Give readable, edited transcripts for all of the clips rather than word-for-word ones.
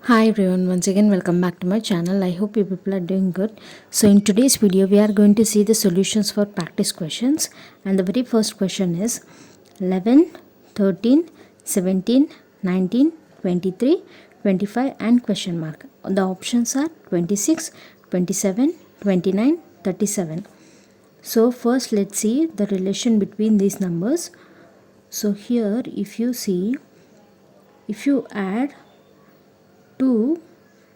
Hi everyone, once again welcome back to my channel. I hope you people are doing good. So in today's video we are going to see the solutions for practice questions, and the very first question is 11, 13, 17, 19, 23, 25 and question mark. The options are 26, 27, 29, 37. So first let's see the relation between these numbers. So here if you see, if you add 2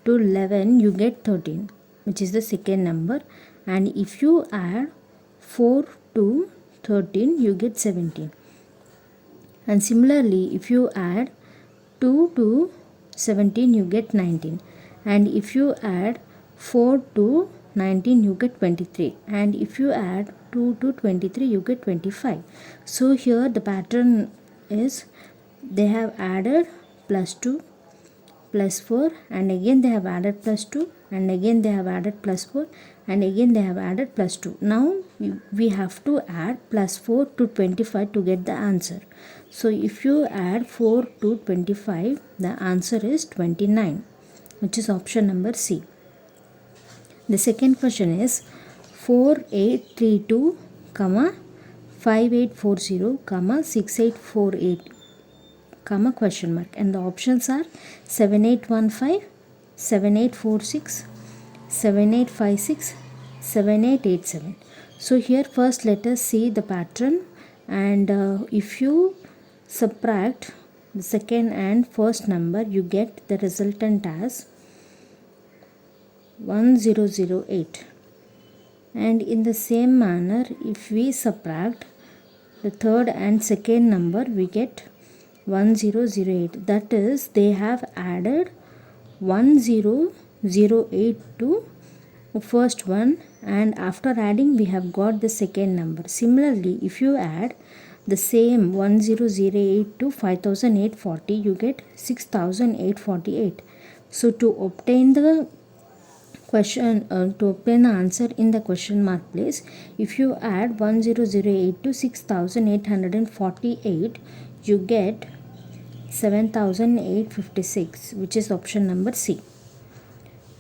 to 11 you get 13, which is the second number, and if you add 4 to 13 you get 17. And similarly if you add 2 to 17 you get 19, and if you add 4 to 19 you get 23, and if you add 2 to 23 you get 25. So here the pattern is they have added plus 2 plus 4, and again they have added plus 2, and again they have added plus 4, and again they have added plus 2. Now we have to add plus 4 to 25 to get the answer. So if you add 4 to 25 the answer is 29, which is option number C. The second question is 4832 5840 6848 question mark, and the options are 7815, 7846, 7856, 7887. So here first let us see the pattern, and if you subtract the second and first number you get the resultant as 1008, and in the same manner if we subtract the third and second number we get 1008. That is they have added 1008 to the first one, and after adding we have got the second number. Similarly if you add the same 1008 to 5840 you get 6848. So to obtain the question to obtain the answer in the question mark place, if you add 1008 to 6848 you get 7856, which is option number C.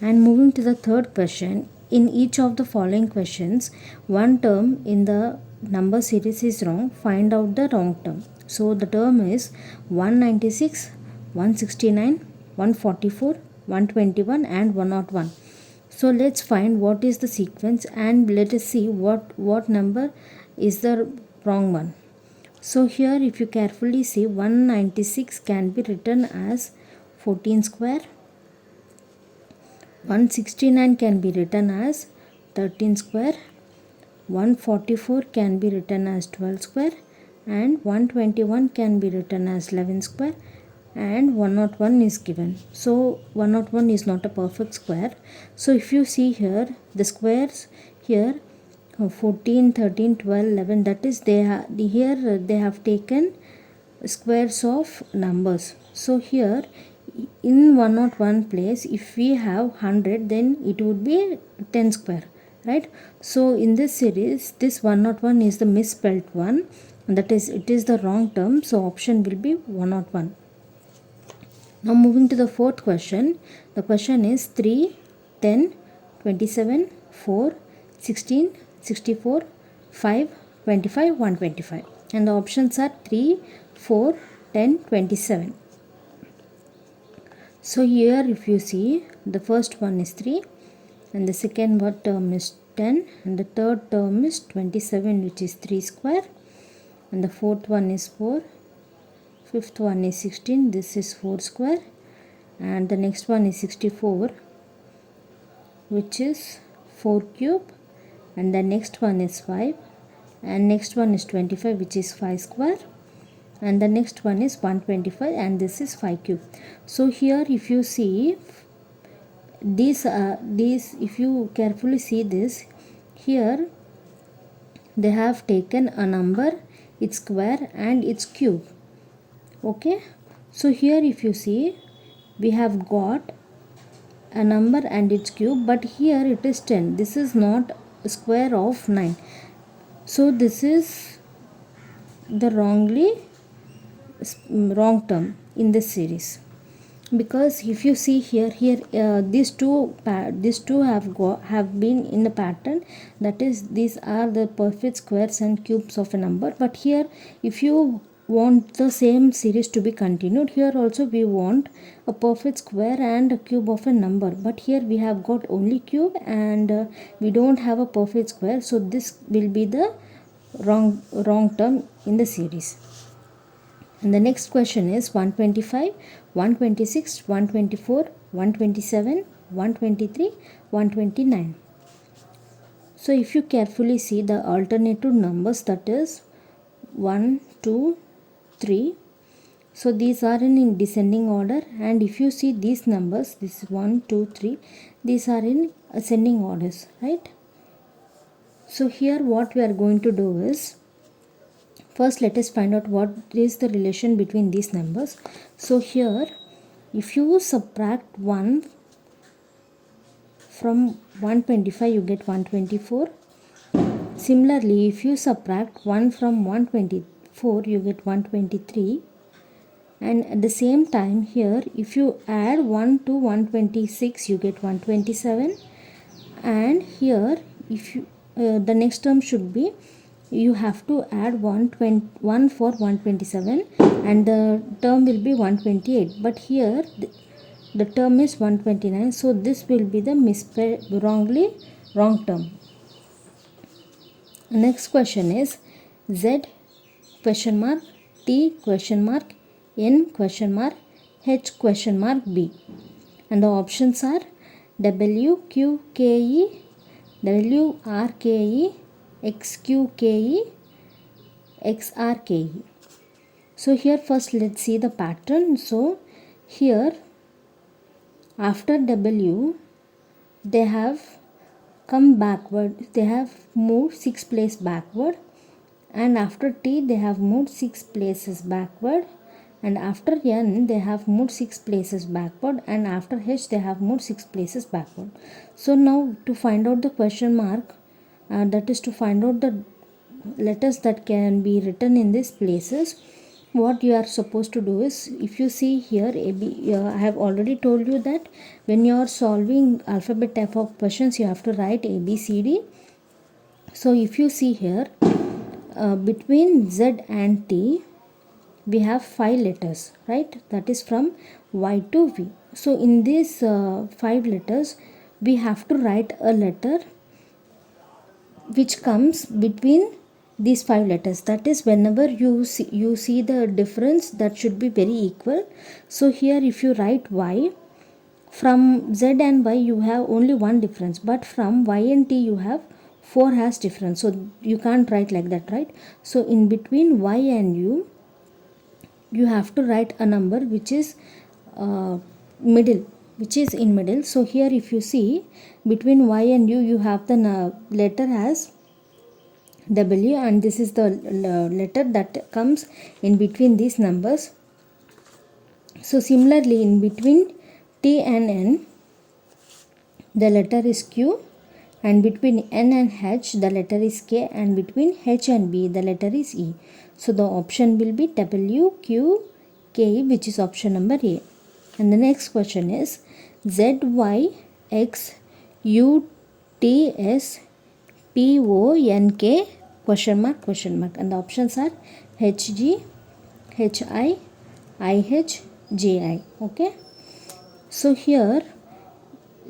And moving to the third question, in each of the following questions one term in the number series is wrong, find out the wrong term. So the term is 196, 169, 144, 121 and 101. So let's find what is the sequence, and let us see what number is the wrong one. So here if you carefully see, 196 can be written as 14 square, 169 can be written as 13 square, 144 can be written as 12 square, and 121 can be written as 11 square, and 101 is given. So 101 is not a perfect square. So if you see here the squares here 14, 13, 12, 11, that is here they have taken squares of numbers. So here in 101 place if we have 100 then it would be 10 square, right? So in this series this 101 is the misspelled one, that is it is the wrong term, so option will be 101. Now moving to the fourth question, the question is 3, 10, 27, 4, 16, 64, 5, 25, 125, and the options are 3, 4, 10, 27. So here if you see the first one is 3, and the second term is 10, and the third term is 27, which is 3 square, and the fourth one is 4, fifth one is 16, this is 4 square, and the next one is 64, which is 4 cube, and the next one is 5, and next one is 25, which is 5 square, and the next one is 125, and this is 5 cube. So here if you see these if you carefully see this, here they have taken a number, its square and its cube. Okay, so here if you see we have got a number and its cube, but here it is 10. This is not a square of 9, so this is the wrong term in this series. because if you see here these two have been in the pattern, that is these are the perfect squares and cubes of a number. But here if you want the same series to be continued, here also we want a perfect square and a cube of a number, but here we have got only cube and we don't have a perfect square, so this will be the wrong term in the series. And the next question is 125, 126, 124, 127, 123, 129. So if you carefully see the alternative numbers, that is 1, 2, 3. So these are in descending order, and if you see these numbers, this is 1, 2, 3, these are in ascending orders, right? So here what we are going to do is, first let us find out what is the relation between these numbers. So here if you subtract 1 from 125, you get 124. Similarly, if you subtract 1 from 124, you get 123. And at the same time here, if you add 1 to 126, you get 127. And here if you the next term should be, you have to add 1 for 127 and the term will be 128, but here the term is 129, so this will be the wrong term. Next question is Z question mark, T question mark, N question mark, H question mark, B, and the options are W, Q, K, E, W, R, K, E, X, Q, K, E, X, R, K, E. So here first let's see the pattern. So here after W they have come backward, they have moved 6 places backward, and after T they have moved 6 places backward, and after N they have moved 6 places backward, and after H they have moved 6 places backward. So now to find out the question mark, that is to find out the letters that can be written in these places, what you are supposed to do is, if you see here I have already told you that when you are solving alphabet type of questions, you have to write A, B, C, D. So if you see here between Z and T we have 5 letters, right? That is from Y to V. So in these 5 letters we have to write a letter which comes between these 5 letters. That is, whenever you see the difference, that should be very equal. So here if you write Y, from Z and Y you have only one difference, but from Y and T you have 4 has difference, so you can't write like that, right? So in between Y and U you have to write a number which is in middle. So here if you see between Y and U, you have the letter as W, and this is the letter that comes in between these numbers. So similarly in between T and N the letter is Q, and between N and H the letter is K, and between H and B the letter is E. So the option will be W, Q, K, which is option number A. And the next question is Z, Y, X, U, T, S, P, O, N, K, question mark, and the options are H, G, H, I, H, J, I. Okay. So here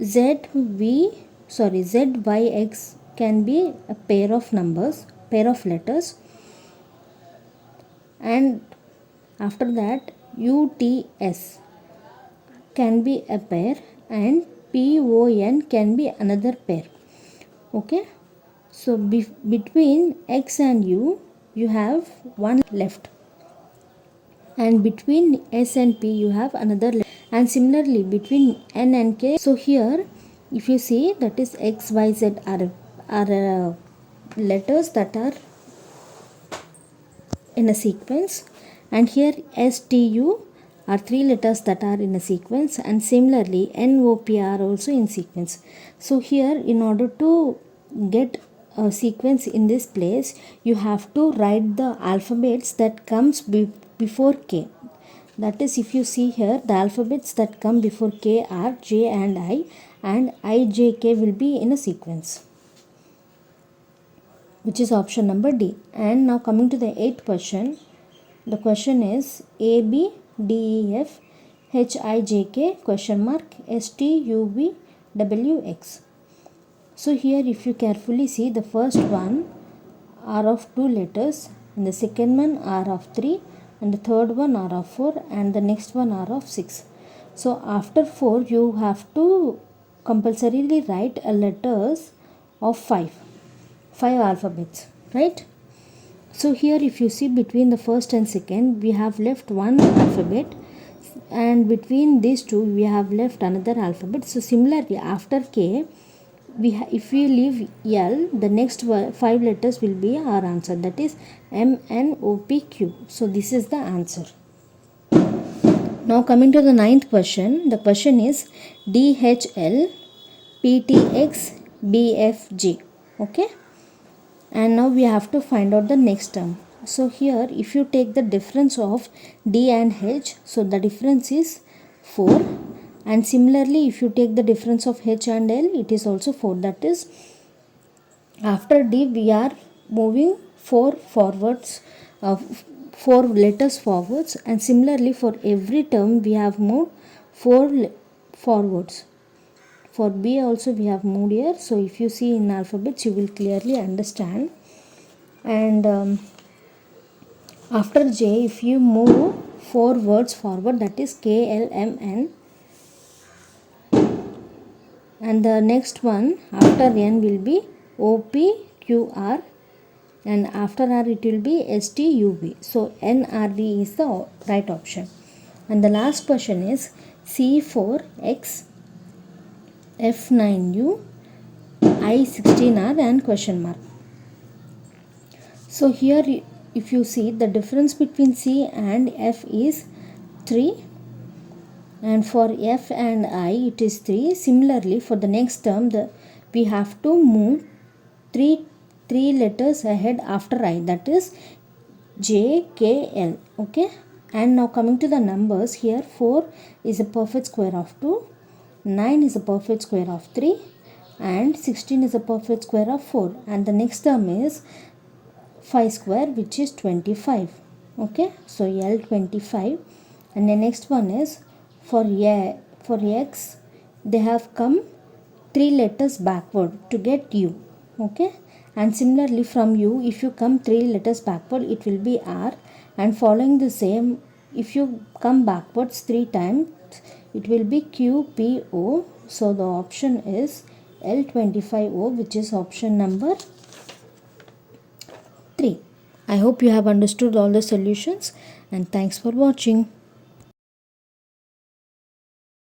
Z, Y, X can be a pair of numbers, pair of letters, and after that U, T, S can be a pair, and P, O, N can be another pair. Okay. So between X and U you have one left, and between S and P you have another left, and similarly between N and K. So here if you see, that is X, Y, Z are letters that are in a sequence, and here S, T, U are 3 letters that are in a sequence, and similarly N, O, P are also in sequence. So here in order to get a sequence in this place, you have to write the alphabets that comes before K. That is, if you see here, the alphabets that come before K are J and I, J, K will be in a sequence, which is option number D. And now coming to the 8th question, the question is A, B, D, E, F, H, I, J, K, question mark, S, T, U, V, W, X. So here if you carefully see, the first one are of 2 letters, and the second one are of 3, and the third one are of 4, and the next one are of 6. So after 4 you have to compulsorily write a letters of 5 alphabets, right? So here if you see, between the first and second we have left one alphabet, and between these two we have left another alphabet. So similarly, after K, if we leave L, the next 5 letters will be our answer, that is M, N, O, P, Q. So this is the answer. Now coming to the 9th question, the question is D, H, L, P, T, X, B, F, G. Okay, and now we have to find out the next term. So here if you take the difference of D and H, so the difference is 4, and similarly if you take the difference of H and L, it is also 4. That is, after D we are moving 4 forwards, 4 letters forwards, and similarly for every term we have moved 4 forwards. For B also we have moved here. So if you see in alphabets you will clearly understand. And after J, if you move 4 words forward, that is K, L, M, N, and the next one after N will be O, P, Q, R, and after R it will be S, T, U, V. So N, R, V is the right option. And the last question is C4, X, F9U, I16R, and question mark. So here if you see, the difference between C and F is 3, and for F and I it is 3. Similarly for the next term, we have to move 3 letters ahead after I, that is J, K, L. Okay, and now coming to the numbers, here 4 is a perfect square of 2, 9 is a perfect square of 3, and 16 is a perfect square of 4, and the next term is 5 square, which is 25. Okay, so L 25. And the next one is for X, they have come 3 letters backward to get U. Okay, and similarly from U, if you come 3 letters backward, it will be R, and following the same, if you come backwards 3 times, it will be Q, P, O. So the option is L25O, which is option number 3. I hope you have understood all the solutions, and thanks for watching.